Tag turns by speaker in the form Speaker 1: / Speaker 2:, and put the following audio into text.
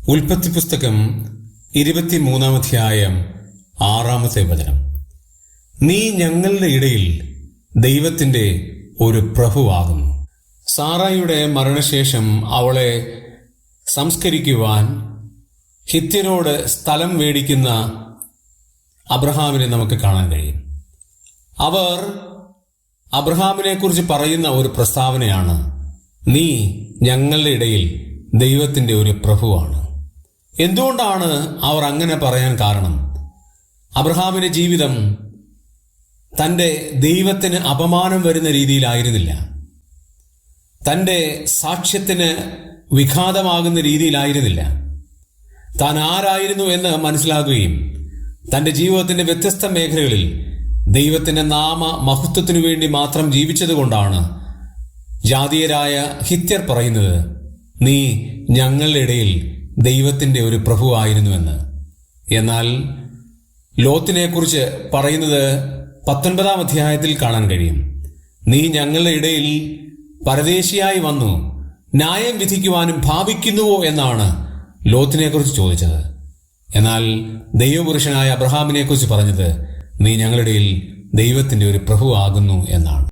Speaker 1: ഉൽപ്പത്തി പുസ്തകം 23-ാം അധ്യായം 6-ാമത്തെ വചനം. നീ ഞങ്ങളുടെ ഇടയിൽ ദൈവത്തിന്റെ ഒരു പ്രഭുവാകുന്നു. സാറായിയുടെ മരണശേഷം അവളെ സംസ്കരിക്കുവാൻ ഹിത്യരോട് സ്ഥലം മേടിക്കുന്ന അബ്രഹാമിനെ നമുക്ക് കാണാൻ കഴിയും. അവർ അബ്രഹാമിനെ കുറിച്ച് പറയുന്ന ഒരു പ്രസ്താവനയാണ്, നീ ഞങ്ങളുടെ ഇടയിൽ ദൈവത്തിന്റെ ഒരു പ്രഭുവാണ്. എന്തുകൊണ്ടാണ് അവർ അങ്ങനെ പറയാൻ കാരണം? അബ്രഹാമിന്റെ ജീവിതം തൻ്റെ ദൈവത്തിന് അപമാനം വരുന്ന രീതിയിലായിരുന്നില്ല. തൻ്റെ സാക്ഷ്യത്തിന് വിഘാതമാകുന്ന രീതിയിലായിരുന്നില്ല. താൻ ആരായിരുന്നു എന്ന് മനസ്സിലാക്കുകയും തൻ്റെ ജീവിതത്തിന്റെ വ്യത്യസ്ത മേഖലകളിൽ ദൈവത്തിന്റെ നാമ മഹത്വത്തിനു വേണ്ടി മാത്രം ജീവിച്ചതുകൊണ്ടാണ് ജാതീയരായ ഹിത്യർ പറയുന്നത്, നീ ഞങ്ങളുടെ ഇടയിൽ ദൈവത്തിന്റെ ഒരു പ്രഭുവായിരുന്നുവെന്ന്. എന്നാൽ ലോത്തിനെ കുറിച്ച് പറയുന്നത് 19-ാം അധ്യായത്തിൽ കാണാൻ കഴിയും. നീ ഞങ്ങളുടെ ഇടയിൽ പരദേശിയായി വന്നു ന്യായം വിധിക്കുവാനും ഭാവിക്കുന്നുവോ എന്നാണ് ലോത്തിനെ കുറിച്ച് ചോദിച്ചത്. എന്നാൽ ദൈവപുരുഷനായ അബ്രഹാമിനെ കുറിച്ച് പറഞ്ഞത്, നീ ഞങ്ങളുടെ ഇടയിൽ ദൈവത്തിന്റെ ഒരു പ്രഭുവാകുന്നു എന്നാണ്.